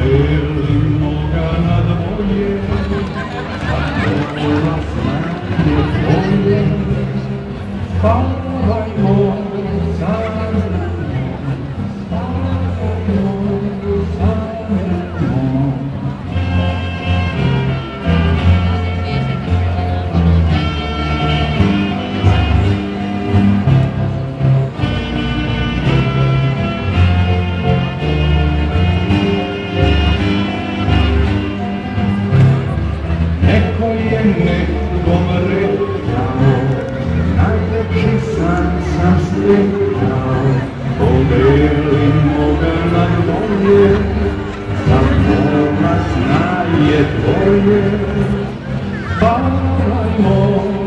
Podelimo ga na dvoje, a snage tvoje, spavajmo zajedno, spavajmo zajedno. Neko je nekom rekao, najveći san sam slikao. Podelimo ga na dvoje, samo nas je dvoje. Spavajmo